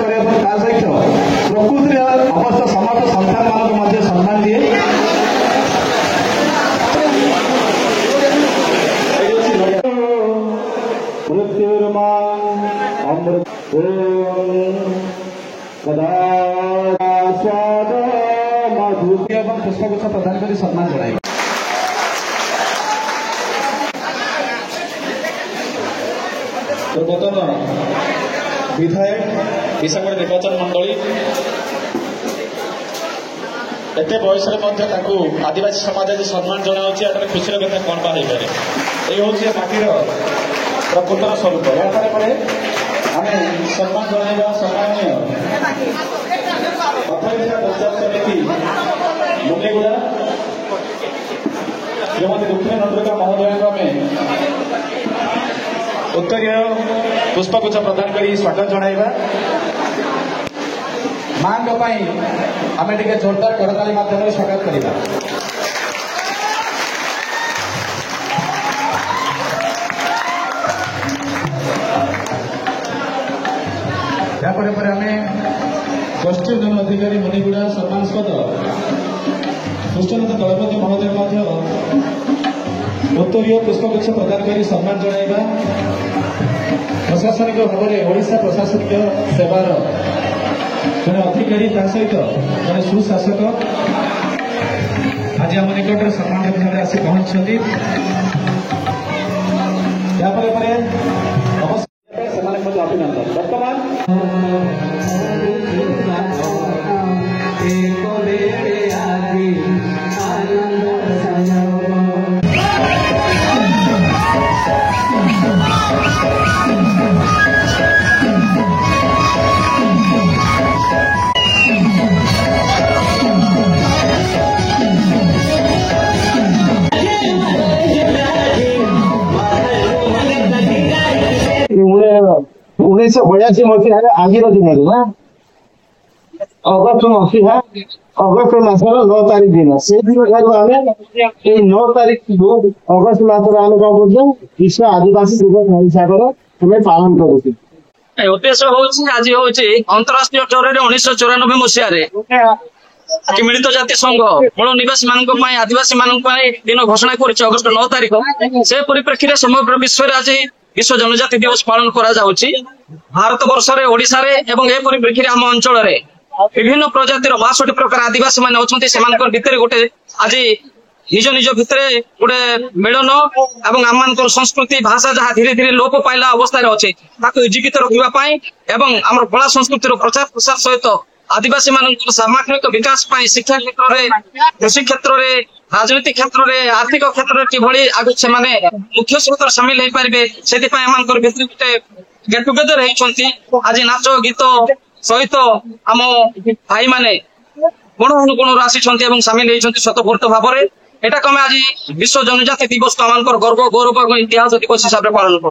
ता सहित प्रकृति अवस्था समस्त संस्थान मान सम्मान दिए। पुष्पगुच्छ प्रदान कर सम्मान जनाई। पूर्वतन विधायक विशाखा निर्वाचन मंडली एत बयस आदिवासी समाज आज सम्मान जनाऊँच खुशी कथा कौन बा पारे ये हूँ माटीर प्रकृतर स्वरूप। यापर आम सम्मान जन सम्मानीय पंचायत समिति मुंडेगुड़ा श्रीमती दुखी नंद्रिका महोदय आम उत्तरीय पुष्पगुच्छ प्रदान कर स्वागत जनाइबा। माँ आम टे जोरदार करताली माध्यम स्वागत करवा। यापर आम गोष्ठी उन्नयन अधिकारी मुनिगुड़ा सम्मानस्पद कृष्णनाथ दलपति महोदय उत्तरीय पुष्पगुच्छ प्रदान कर सम्मान जनाइबा। प्रशासनिक भाव में ओडिशा प्रशासनिक सेवार जड़े अधिकारी सहित जड़े सुशासक आज आम निकट सम्मान भाव आसी पहुंची। अभिनंदन बर्तमान उन्नीस मसीह आज दिन ना अगस्ट मसीहा अगस्ट मसर 9 तारीख दिन से दिन आम 9 तारीख को अगस्ट मसर आम कौन कर विश्व आदिवासी दिवस हिसाब से हमें पालन करूँ। उद्देश्य हूँ आज हूँ अंतरराष्ट्रीय स्तर में 1994 मसीह मिलित जाति संघ मूल निवासी मान आदिवासी मान दिन घोषणा कर अगस्ट 9 तारीख से परिप्रेक्षी में समग्र विश्व आज विश्व जनजाति दिवस पालन करा भारत वर्ष में ओडिशा रे एवं ए परिप्रेक्षी आम अंचल विभिन्न प्रजातिर 62 प्रकार आदिवासी मान अच्छा भितर गोटे आज निज निज भितर गोटे मिलन एवं आम संस्कृति भाषा जहाँ धीरे धीरे लोप पाइला अवस्था अच्छे जीवित रखापी एवं आम कला संस्कृतिर प्रचार प्रसार सहित आदिवासी मान सामाजिक विकास शिक्षा क्षेत्र में कृषि क्षेत्र में राजनीति क्षेत्र में आर्थिक क्षेत्र में किभली आगे से मुख्य स्रोत सामिल हो पारे से गोटे गेट टुगेदर होती आज नाच गीत सहित आम भाई माने गुण अनुगुण आसी सामिल होती स्वतःपूर्त भाव में यहाँ आज विश्व जनजाति दिवस को आम गर्व गौरव इतिहास दिवस हिसाब से पालन कर।